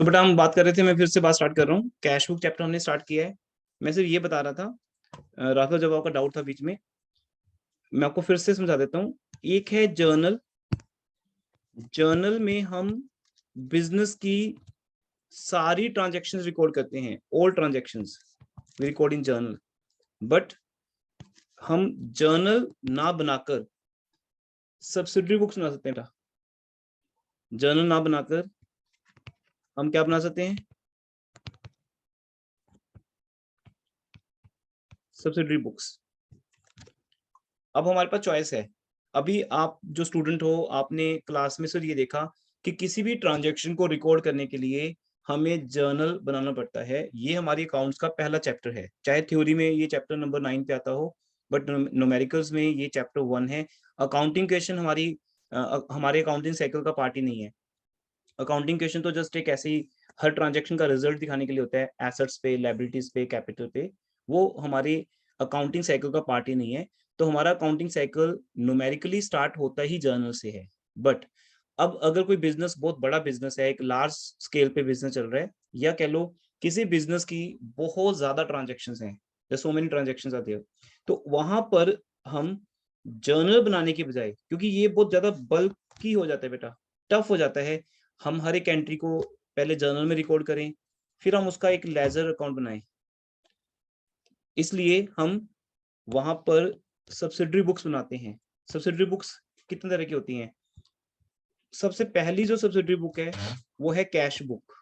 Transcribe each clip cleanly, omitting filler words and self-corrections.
तो बेटा हम बात कर रहे थे, मैं फिर से बात स्टार्ट कर रहा हूँ। कैश बुक चैप्टर हमने स्टार्ट किया है। मैं सिर्फ ये बता रहा था, राघव जब आपका डाउट था बीच में, मैं आपको फिर से समझा देता हूँ। एक है जर्नल। जर्नल में हम बिजनेस की सारी ट्रांजैक्शंस रिकॉर्ड करते हैं, all transactions we record in journal. But हम जर्नल ना बनाकर सब्सिडरी बुक्स बना सकते हैं बेटा। जर्नल ना बनाकर हम क्या बना सकते हैं? Subsidiary books. अब हमारे पास चॉइस है। अभी आप जो स्टूडेंट हो, आपने क्लास में सिर्फ ये देखा कि किसी भी ट्रांजैक्शन को रिकॉर्ड करने के लिए हमें जर्नल बनाना पड़ता है। ये हमारी अकाउंट्स का पहला चैप्टर है, चाहे थ्योरी में ये चैप्टर नंबर 9 पे आता हो, बट न्यूमेरिकल्स में ये चैप्टर 1 है। अकाउंटिंग क्वेश्चन हमारे अकाउंटिंग साइकिल का पार्ट ही नहीं है। अकाउंटिंग क्वेश्चन तो जस्ट एक ऐसे ही हर ट्रांजैक्शन का रिजल्ट दिखाने के लिए होता है, एसेट्स पे, लायबिलिटीज पे, कैपिटल पे। वो हमारे अकाउंटिंग साइकिल का पार्ट ही नहीं है। तो हमारा अकाउंटिंग साइकिल न्यूमेरिकली स्टार्ट होता ही जर्नल से है। बट अब अगर कोई बिजनेस बहुत बड़ा बिजनेस है, एक लार्ज स्केल पे बिजनेस चल रहा है, या कह लो किसी बिजनेस की बहुत ज्यादा ट्रांजेक्शन है, सो मेनी ट्रांजेक्शन आते हैं, तो वहां पर हम जर्नल बनाने के बजाय, क्योंकि ये बहुत ज्यादा बल्कि हो जाता है बेटा, टफ हो जाता है, हम हर एक एंट्री को पहले जर्नल में रिकॉर्ड करें, फिर हम उसका एक लेजर अकाउंट बनाएं। इसलिए हम वहां पर सब्सिडरी बुक्स बनाते हैं। सब्सिडरी बुक्स कितने तरह की होती हैं? सबसे पहली जो सब्सिडरी बुक है वो है कैश बुक,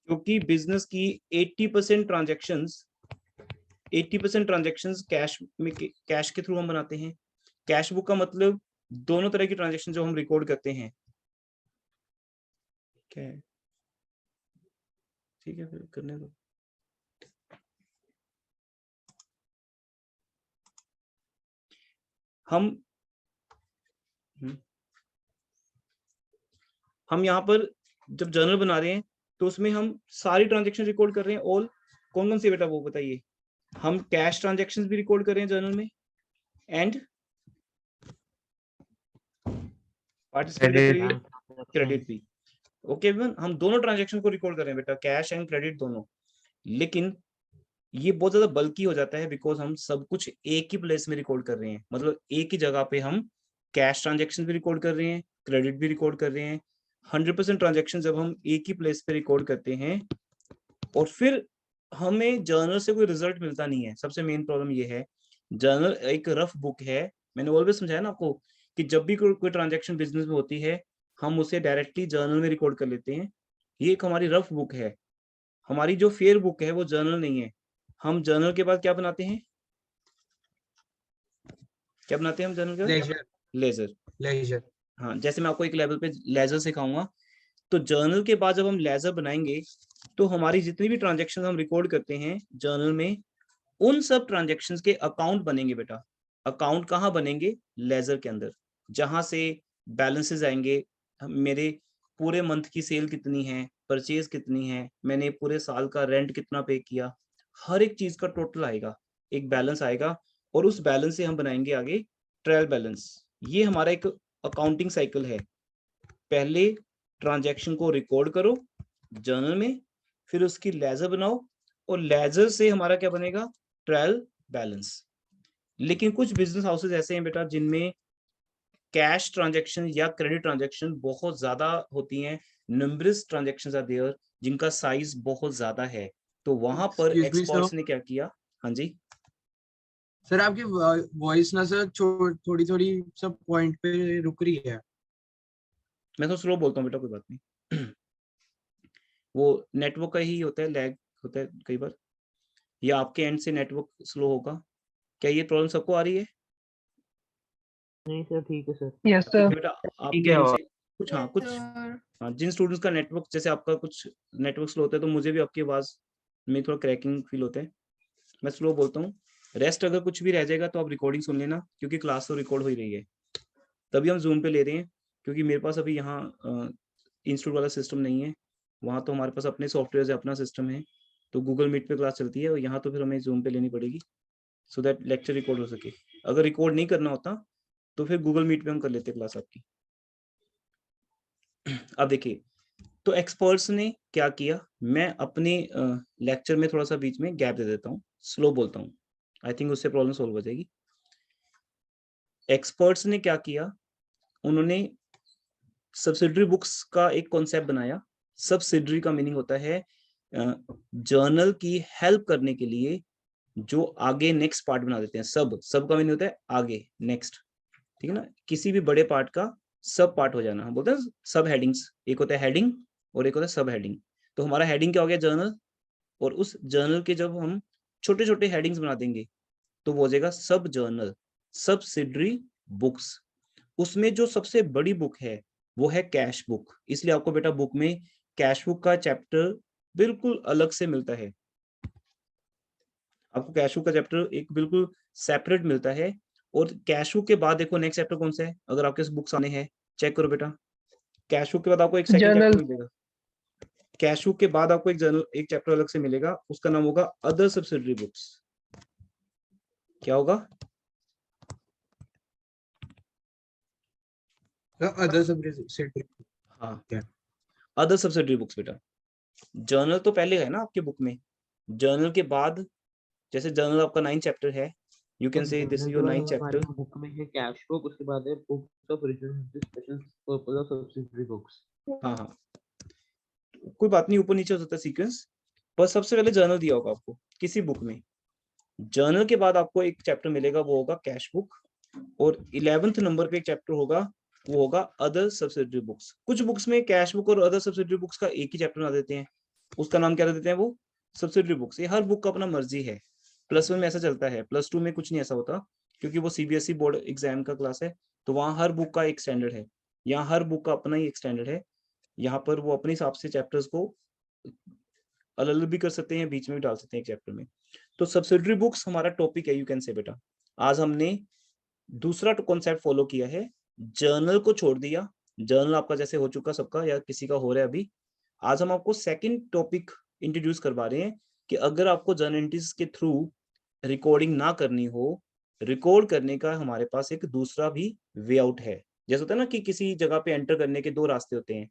क्योंकि बिजनेस की 80% ट्रांजेक्शन्स 80% ट्रांजेक्शन्स कैश के थ्रू हम बनाते हैं। कैश बुक का मतलब दोनों तरह की ट्रांजेक्शन जो हम रिकॉर्ड करते हैं। क्या है? ठीक है, फिर करने दो। हम यहाँ पर जब जर्नल बना रहे हैं तो उसमें हम सारी ट्रांजेक्शन रिकॉर्ड कर रहे हैं। ऑल कौन कौन सी बेटा वो बताइए? हम कैश ट्रांजेक्शन भी रिकॉर्ड कर रहे हैं जर्नल में, एंड पार्टिसिपेटरी क्रेडिट भी। ओके हम दोनों ट्रांजेक्शन को रिकॉर्ड कर रहे हैं बेटा, कैश एंड क्रेडिट दोनों। लेकिन ये बहुत ज्यादा बल्कि हो जाता है, बिकॉज हम सब कुछ एक ही प्लेस में रिकॉर्ड कर रहे हैं। मतलब एक ही जगह पे हम कैश ट्रांजेक्शन भी रिकॉर्ड कर रहे हैं, क्रेडिट भी रिकॉर्ड कर रहे हैं। 100% ट्रांजेक्शन जब हम एक ही प्लेस पे रिकॉर्ड करते हैं और फिर हमें जर्नल से कोई रिजल्ट मिलता नहीं है। सबसे मेन प्रॉब्लम ये है, जर्नल एक रफ बुक है। मैंने ऑलवेज समझाया ना आपको कि जब भी कोई ट्रांजेक्शन बिजनेस में होती है, हम उसे डायरेक्टली जर्नल में रिकॉर्ड कर लेते हैं। ये एक हमारी रफ बुक है। हमारी जो फेयर बुक है वो जर्नल नहीं है। हम जर्नल के बाद क्या बनाते हैं? क्या बनाते हैं हम जर्नल के बाद? लेजर। लेजर। लेजर। हाँ, जैसे मैं आपको एक लेवल पे लेजर सिखाऊंगा। तो जर्नल के बाद जब हम लेजर बनाएंगे तो हमारी जितनी भी ट्रांजेक्शन हम रिकॉर्ड करते हैं जर्नल में, उन सब ट्रांजेक्शन्स के अकाउंट बनेंगे बेटा। अकाउंट कहाँ बनेंगे? लेजर के अंदर, जहां से बैलेंसेस आएंगे। मेरे पूरे मंथ की सेल कितनी है, परचेज कितनी है, मैंने पूरे साल का रेंट कितना पे किया, हर एक चीज का टोटल आएगा, एक बैलेंस आएगा। और उस बैलेंस से हम बनाएंगे आगे ट्रायल बैलेंस। ये हमारा एक अकाउंटिंग साइकिल है। पहले ट्रांजैक्शन को रिकॉर्ड करो जर्नल में, फिर उसकी लेजर बनाओ, और लेजर से हमारा क्या बनेगा? Trial balance. लेकिन कुछ बिजनेस हाउसेस ऐसे हैं बेटा जिनमें कैश ट्रांजैक्शन या क्रेडिट ट्रांजैक्शन बहुत ज्यादा होती हैं। नंबरस ट्रांजैक्शंस आर देयर जिनका साइज बहुत ज्यादा है। तो वहां पर एक्सक्यूज मी सर। एक्सपर्ट्स ने क्या किया? हाँ जी। सर आपकी वॉइस ना सर थोड़ी थोड़ी सब पॉइंट पे रुक रही है। मैं तो स्लो बोलता हूँ बेटा, कोई बात नहीं। वो नेटवर्क का ही होता है, लैग होता है कई बार, या आपके एंड से नेटवर्क स्लो होगा। क्या ये प्रॉब्लम सबको आ रही है? नहीं सर, ठीक है सर। यस ठीक सर। है बेटा, ठीक आपके है। एंड से कुछ, हाँ कुछ, हाँ जिन स्टूडेंट्स का नेटवर्क, जैसे आपका कुछ नेटवर्क स्लो होता है तो मुझे भी आपकी आवाज में थोड़ा क्रैकिंग फील होता है। मैं स्लो बोलता हूँ। रेस्ट अगर कुछ भी रह जाएगा तो आप रिकॉर्डिंग सुन लेना, क्योंकि क्लास तो रिकॉर्ड हो ही रही है। तभी हम जूम पे ले रहे हैं, क्योंकि मेरे पास अभी यहाँ इंस्टीट्यूट वाला सिस्टम नहीं है। वहाँ तो हमारे पास अपने सॉफ्टवेयर अपना सिस्टम है, तो गूगल मीट पे क्लास चलती है, और यहाँ तो फिर हमें जूम पे लेनी पड़ेगी, सो दैट लेक्चर रिकॉर्ड हो सके। अगर रिकॉर्ड नहीं करना होता तो फिर गूगल मीट पे हम कर लेते क्लास आपकी। अब देखिए, तो एक्सपर्ट्स ने क्या किया, मैं अपने लेक्चर में थोड़ा सा बीच में गैप दे देता हूँ, स्लो बोलता हूँ, आई थिंक उससे प्रॉब्लम सॉल्व हो जाएगी। एक्सपर्ट्स ने क्या किया, उन्होंने सब्सिडरी बुक्स का एक कॉन्सेप्ट बनाया। सब्सिडरी का मीनिंग होता है जर्नल की हेल्प करने के लिए जो आगे नेक्स्ट पार्ट बना देते हैं। सब का मीनिंग होता है आगे, नेक्स्ट, ठीक है ना, किसी भी बड़े पार्ट का सब पार्ट हो जाना, हम बोलते हैं सब हेडिंग्स। एक होता है हेडिंग और एक होता है सब हेडिंग। तो हमारा हेडिंग क्या हो गया, जर्नल, और उस जर्नल के जब हम छोटे छोटे हेडिंग्स बना देंगे तो वो हो जाएगा सब जर्नल, सब्सिडरी बुक्स। उसमें जो सबसे बड़ी बुक है वो है कैश बुक, इसलिए आपको बेटा बुक में कैश बुक का चैप्टर बिल्कुल अलग से मिलता है। आपको कैश बुक का चैप्टर एक बिल्कुल सेपरेट मिलता है। और कैश बुक के बाद देखो नेक्स्ट चैप्टर कौन सा है, अगर आपके बुक सामने है चेक करो बेटा। कैश बुक के बाद आपको एक सेकंड चैप्टर जर्नल। मिलेगा। कैश बुक के बाद आपको एक जर्नल, एक चैप्टर अलग से मिलेगा, उसका नाम होगा अदर सब्सिडरी बुक्स। क्या होगा, अदर सब्सिडरी। हाँ, क्या? अदर सब्सिडरी बुक्स बेटा। जर्नल तो पहले है ना आपके बुक में, जर्नल के बाद, जैसे जर्नल आपका 9 चैप्टर है, यू कैन सर से दिस जर्नल इज के योर बाद 9 हमारे चैप्टर। बुक में है कैश बुक, उसके बाद है books of original special purpose of subsidiary books. हाँ हाँ, कोई बात नहीं, ऊपर नीचे हो सकता है सीक्वेंस, पर सबसे पहले जर्नल दिया होगा आपको किसी बुक में। जर्नल के बाद आपको एक चैप्टर मिलेगा, वो होगा कैश बुक, और 11th नंबर पे एक चैप्टर होगा, वो होगा अदर सब्सिडरी बुक्स। कुछ बुक्स में कैश बुक और अदर सब्सिडरी बुक्स का एक ही चैप्टर बना देते हैं, उसका नाम क्या देते हैं, वो सब्सिडरी बुक्स। ये हर बुक का अपना मर्जी है। +1 में ऐसा चलता है, +2 में कुछ नहीं ऐसा होता, क्योंकि वो सीबीएसई बोर्ड एग्जाम का क्लास है, तो वहाँ हर बुक का एक स्टैंडर्ड है। यहाँ हर बुक का अपना ही एक स्टैंडर्ड है। यहाँ पर वो अपने हिसाब से चैप्टर्स को अलग अलग भी कर सकते हैं, बीच में भी डाल सकते हैं एक चैप्टर में। तो सब्सिडरी बुक्स हमारा टॉपिक है, यू कैन से बेटा। आज हमने दूसरा कॉन्सेप्ट फॉलो किया है, जर्नल को छोड़ दिया। जर्नल आपका जैसे हो चुका सबका, या किसी का हो रहा है अभी। आज हम आपको सेकंड टॉपिक इंट्रोड्यूस करवा रहे हैं कि अगर आपको जर्नल एंट्रीज के थ्रू रिकॉर्डिंग ना करनी हो, रिकॉर्ड करने का हमारे पास एक दूसरा भी वे आउट है। जैसे होता है ना कि किसी जगह पे एंटर करने के 2 रास्ते होते हैं।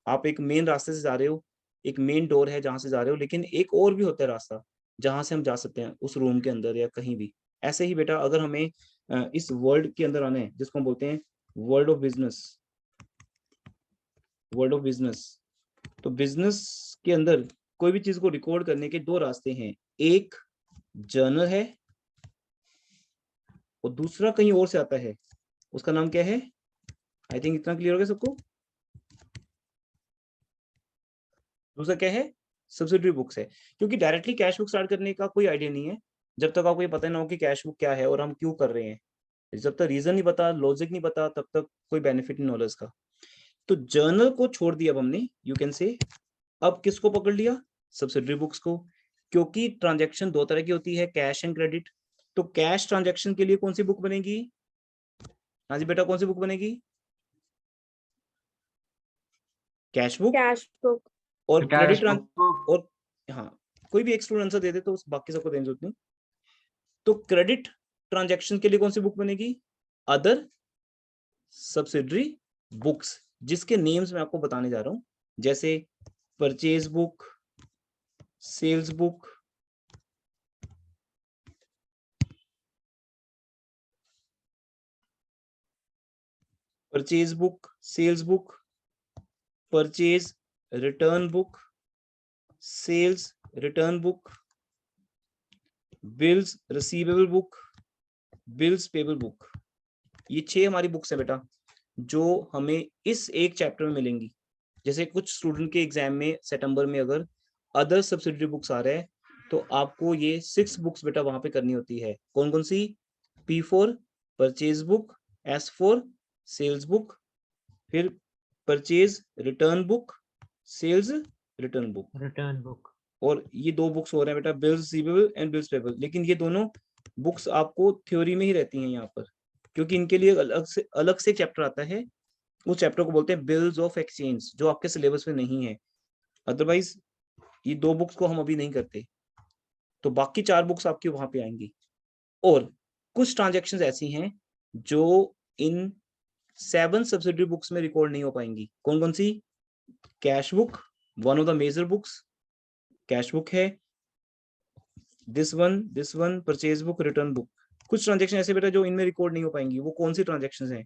आप एक मेन रास्ते से जा रहे हो, एक मेन डोर है जहां से जा रहे हो, लेकिन एक और भी होता है रास्ता जहां से हम जा सकते हैं उस रूम के अंदर या कहीं भी। ऐसे ही बेटा अगर हमें इस वर्ल्ड के अंदर आना है, जिसको हम बोलते हैं world of business, world of business, तो बिजनेस के अंदर कोई भी चीज को रिकॉर्ड करने के 2 रास्ते हैं, एक जर्नल है और दूसरा कहीं और से आता है, उसका नाम क्या है। आई थिंक इतना क्लियर हो गया सबको। दूसरा क्या है, सब्सिडरी बुक्स है। क्योंकि डायरेक्टली कैश बुक स्टार्ट करने का कोई आइडिया नहीं है जब तक आपको ये पता ना हो कि कैश बुक क्या है और हम क्यों कर रहे हैं। जब तक रीजन नहीं पता, लॉजिक नहीं पता, तब तक कोई बेनिफिट नहीं नॉलेज का। तो जर्नल को छोड़ दिया अब हमने, यू कैन से। अब किसको पकड़ लिया, सब्सिडरी बुक्स को। क्योंकि ट्रांजैक्शन 2 तरह की होती है, कैश एंड क्रेडिट। तो कैश ट्रांजैक्शन के लिए कौन सी बुक बनेगी, हाँ जी बेटा, कौन सी बुक बनेगी, कैश बुक। Cash book. और कैश क्रेडिट बुक। और, हाँ, कोई भी एक स्टूडेंट आंसर दे दे तो बाकी सबको देने जरूरत नहीं। तो क्रेडिट ट्रांजैक्शन के लिए कौन सी बुक बनेगी, अदर सब्सिडरी बुक्स, जिसके नेम्स मैं आपको बताने जा रहा हूं, जैसे purchase book, sales book, purchase book, sales book, purchase return book, sales return book, bills receivable book, bills payable book. ये 6 हमारी बुक्स है बेटा, जो हमें इस एक चैप्टर में मिलेंगी। जैसे कुछ स्टूडेंट के एग्जाम में सितंबर में अगर अदर सब्सिडरी बुक्स आ रहे हैं, तो आपको ये 6 बुक्स बेटा वहां पे करनी होती है। कौन कौन सी, P4 purchase book, S4 sales book, फिर purchase return book, sales return book, return book. और ये 2 बुक्स हो रहे हैं बेटा, bills receivable and bills payable. लेकिन ये दोनों बुक्स आपको थ्योरी में ही रहती हैं यहाँ पर, क्योंकि इनके लिए अलग से चैप्टर आता है। उस चैप्टर को बोलते हैं बिल्स ऑफ एक्सचेंज, जो आपके सिलेबस में नहीं है। अदरवाइज ये 2 बुक्स को हम अभी नहीं करते, तो बाकी 4 बुक्स आपकी वहां पे आएंगी। और कुछ ट्रांजैक्शंस ऐसी हैं जो इन 7 सब्सिडरी बुक्स में रिकॉर्ड नहीं हो पाएंगी। कौन कौन सी, cash book, one of the major books cash book है। This one purchase book, return book. कुछ ट्रांजेक्शन ऐसे बेटा जो इनमें रिकॉर्ड नहीं हो पाएंगी। वो कौन सी ट्रांजेक्शन हैं?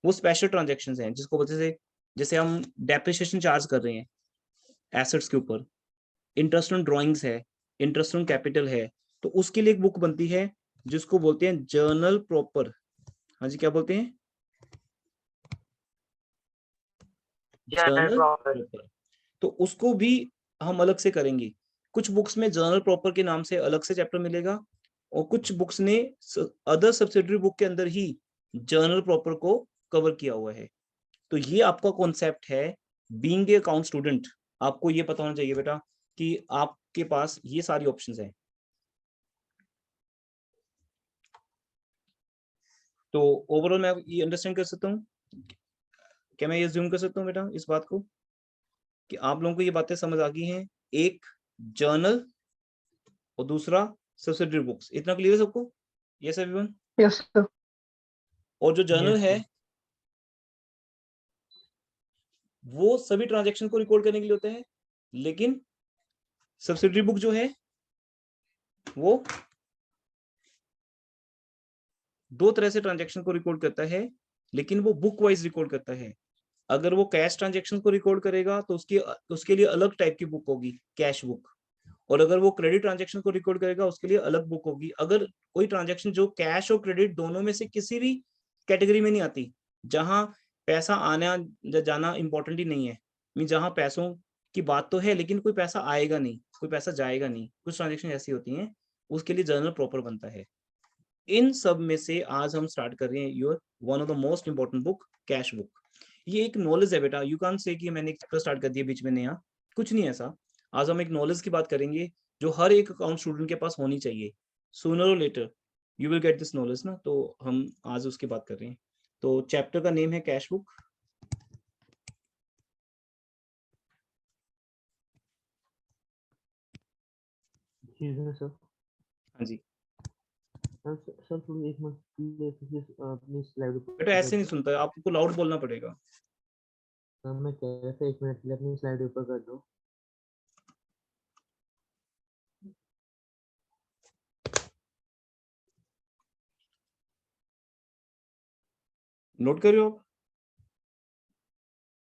वो स्पेशल ट्रांजेक्शन हैं जिसको बोलते से, जैसे हम डेप्रिसिएशन चार्ज कर रहे हैं एसेट्स के ऊपर, इंटरेस्ट ऑन ड्रॉइंग्स है, इंटरेस्ट ऑन कैपिटल है, तो उसके लिए एक बुक बनती है जिसको बोलते हैं जर्नल प्रॉपर। हाँ जी, क्या बोलते हैं? Journal proper. तो उसको भी हम अलग से करेंगे। कुछ बुक्स में जर्नल प्रॉपर के नाम से अलग से चैप्टर मिलेगा, और कुछ बुक्स ने अदर सब्सिडरी बुक के अंदर ही जर्नल प्रॉपर को कवर किया हुआ है। तो ये आपका कॉन्सेप्ट है बीइंग ए अकाउंट स्टूडेंट। आपको ये पता होना चाहिए बेटा कि आपके पास ये सारी ऑप्शंस हैं। तो ओवरऑल मैं ये अंडरस्टैंड कर सकता हूँ, क्या मैं ये ज्यूम कर सकता हूँ बेटा इस बात को कि आप लोगों को ये बातें समझ आ गई हैं? एक जर्नल और दूसरा सब्सिडरी बुक्स। इतना क्लियर है सबको? Yes everyone? Yes sir. और जो जर्नल Yes, है sir. वो सभी ट्रांजैक्शन को रिकॉर्ड करने के लिए होता है, लेकिन सब्सिडरी बुक जो है वो दो तरह से ट्रांजैक्शन को रिकॉर्ड करता है, लेकिन वो बुक वाइज रिकॉर्ड करता है। अगर वो कैश ट्रांजैक्शन को रिकॉर्ड करेगा तो उसके लिए अलग टाइप की बुक होगी, कैश बुक। और अगर वो क्रेडिट ट्रांजैक्शन को रिकॉर्ड करेगा उसके लिए अलग बुक होगी। अगर कोई ट्रांजैक्शन जो कैश और क्रेडिट दोनों में से किसी भी कैटेगरी में नहीं आती, जहां पैसा आना या जाना इंपॉर्टेंट ही नहीं है, मीन जहां पैसों की बात तो है लेकिन कोई पैसा आएगा नहीं, कोई पैसा जाएगा नहीं, कुछ ट्रांजैक्शन ऐसी होती हैं, उसके लिए जर्नल प्रॉपर बनता है। इन सब में से आज हम स्टार्ट कर रहे हैं your one of the most important book, cash book. ये एक नॉलेज है बेटा, यू कांट से कि मैंने एक चैप्टर स्टार्ट कर दिया बीच में नया, कुछ नहीं ऐसा। आज हम एक नॉलेज की बात करेंगे जो हर एक अकाउंट स्टूडेंट के पास होनी चाहिए। सूनर और later you will get this knowledge ना, तो हम आज उसकी बात कर रहे हैं। तो चैप्टर का नेम है कैश बुक। जी सर. हाँ जी सर थोड़ी एक मिनट प्लीज अपनी स्लाइड बेटा, ऐसे नहीं सुनता है, आपको लाउड बोलना पड़ेगा। मैं कह रहा था 1 मिनट के लिए अपनी स्लाइड ऊपर कर दो. नोट कर रहे हो आप?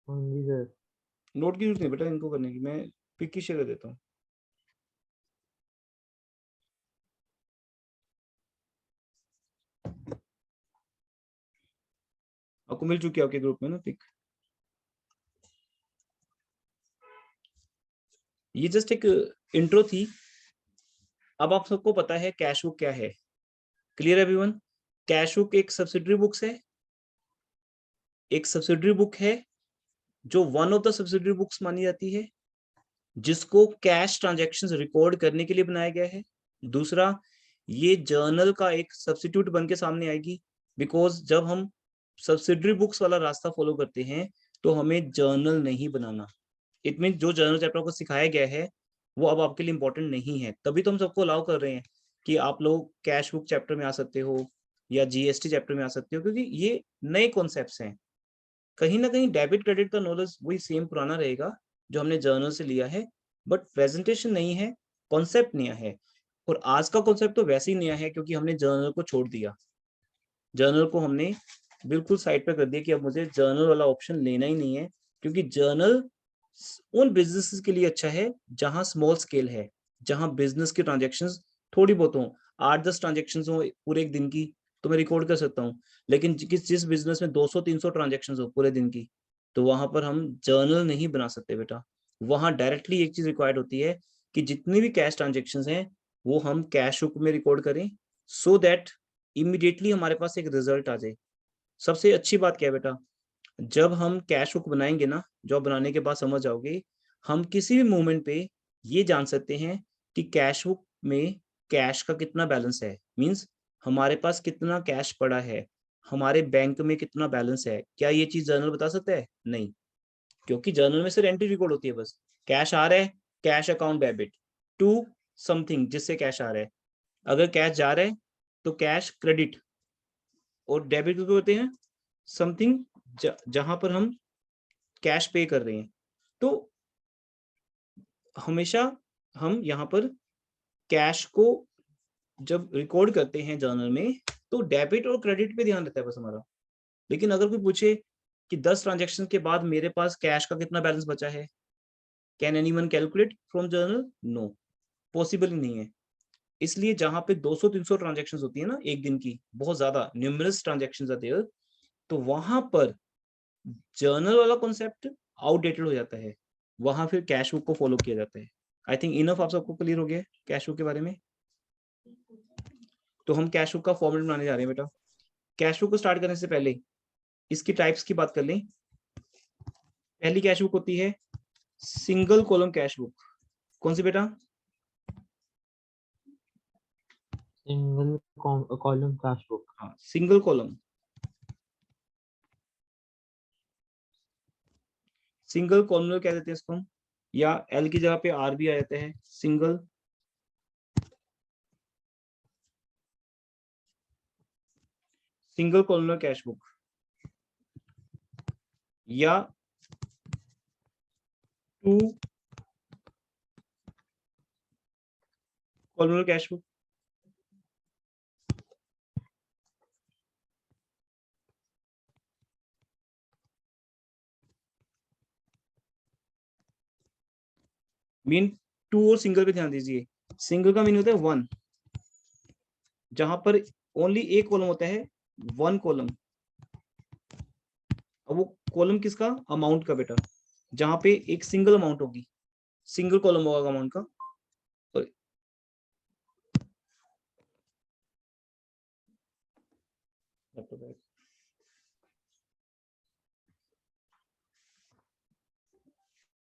हाँ जी सर. नोट की जरूरत नहीं बेटा इनको करने की, मैं पिक की शेयर कर देता हूँ। आपको मिल चुकी है आपके ग्रुप में ना पिक। ये जस्ट एक इंट्रो थी। अब आप सबको पता है कैश बुक क्या है। Clear everyone? कैश बुक एक सब्सिडरी बुक्स है, एक सब्सिडरी बुक है जो one of the subsidiary books मानी जाती है, जिसको कैश ट्रांजैक्शंस रिकॉर्ड करने के लिए बनाया गया है। दूसरा, ये जर्नल का एक सब्स्टिट्यूट बन के सामने आएगी, बिकॉज जब हम सब्सिडरी बुक्स वाला रास्ता फॉलो करते हैं तो हमें जर्नल नहीं बनाना। इट मीन जो जर्नल चैप्टर को सिखाया गया है वो अब आपके लिए इंपॉर्टेंट नहीं है। तभी तो हम सबको अलाउ कर रहे हैं कि आप लोग कैश बुक चैप्टर में आ सकते हो या जीएसटी चैप्टर में आ सकते हो, क्योंकि ये नए कॉन्सेप्ट्स हैं। कहीं ना कहीं डेबिट क्रेडिट का नॉलेज वही सेम पुराना रहेगा जो हमने जर्नल से लिया है, बट प्रेजेंटेशन नहीं है, कॉन्सेप्ट नया है। और आज का कॉन्सेप्ट तो वैसे ही नया है क्योंकि हमने जर्नल को छोड़ दिया। जर्नल को हमने बिल्कुल साइड पे कर दिया कि अब मुझे जर्नल वाला ऑप्शन लेना ही नहीं है, क्योंकि जर्नल उन बिजनेसेस के लिए अच्छा है जहां स्मॉल स्केल है, जहां बिजनेस की ट्रांजेक्शन्स थोड़ी बहुत हो, 8-10 ट्रांजेक्शन्स हो पूरे एक दिन की, तो मैं रिकॉर्ड कर सकता हूँ। लेकिन जिस बिजनेस में 200-300 ट्रांजेक्शन्स हो पूरे दिन की, तो वहां पर हम जर्नल नहीं बना सकते बेटा। वहां डायरेक्टली एक चीज रिक्वायर्ड होती है कि जितनी भी कैश ट्रांजेक्शन्स हैं वो हम कैश बुक में रिकॉर्ड करें, सो दैट इमीडिएटली हमारे पास एक रिजल्ट आ जाए। सबसे अच्छी बात क्या है बेटा, जब हम कैश बुक बनाएंगे ना, जो बनाने के बाद समझ आओगे, हम किसी भी मोमेंट पे ये जान सकते हैं कि कैश बुक में कैश का कितना बैलेंस है। मींस हमारे पास कितना कैश पड़ा है, हमारे बैंक में कितना बैलेंस है। क्या ये चीज जर्नल बता सकता है? नहीं, क्योंकि जर्नल में सिर्फ एंट्री रिकॉर्ड होती है बस। कैश आ रहा है, cash account debit to something जिससे कैश आ रहा है। अगर कैश जा रहा है तो कैश क्रेडिट, और डेबिट किसको होते हैं? समथिंग जहां पर हम कैश पे कर रहे हैं। तो हमेशा हम यहाँ पर कैश को जब रिकॉर्ड करते हैं जर्नल में तो डेबिट और क्रेडिट पे ध्यान रहता है बस हमारा। लेकिन अगर कोई पूछे कि 10 ट्रांजैक्शन के बाद मेरे पास कैश का कितना बैलेंस बचा है, can anyone calculate from journal? No, possible ही नहीं है। इसलिए जहां पे 200-300 ट्रांजैक्शंस होती है ना एक दिन की, बहुत ज्यादा न्यूमरस ट्रांजैक्शंस आते हैं, तो वहां पर जर्नल वाला कॉन्सेप्ट आउटडेटेड हो जाता है, वहां फिर कैश बुक को फॉलो किया जाता है। आई थिंक इनफ आप सबको क्लियर हो गया कैश बुक के बारे में। तो हम कैश बुक का फॉर्मेट बनाने जा रहे हैं बेटा। कैश बुक को स्टार्ट करने से पहले इसकी टाइप्स की बात कर लें। पहली कैश बुक होती है सिंगल कॉलम कैश बुक। कौन सी बेटा? Single column cash book. हाँ, सिंगल कॉलम। सिंगल कॉलम कह देते हैं इसको हम, या एल की जगह पे आर भी आ जाता है, सिंगल कॉलम कैश बुक, या two column cash book. Mean two और सिंगल पे ध्यान दीजिए। सिंगल का मीन होता है वन, जहां पर ओनली एक कॉलम होता है, वन कॉलम। अब वो कॉलम किसका? अमाउंट का बेटा, जहां पे एक सिंगल अमाउंट होगी, सिंगल कॉलम होगा अमाउंट का। और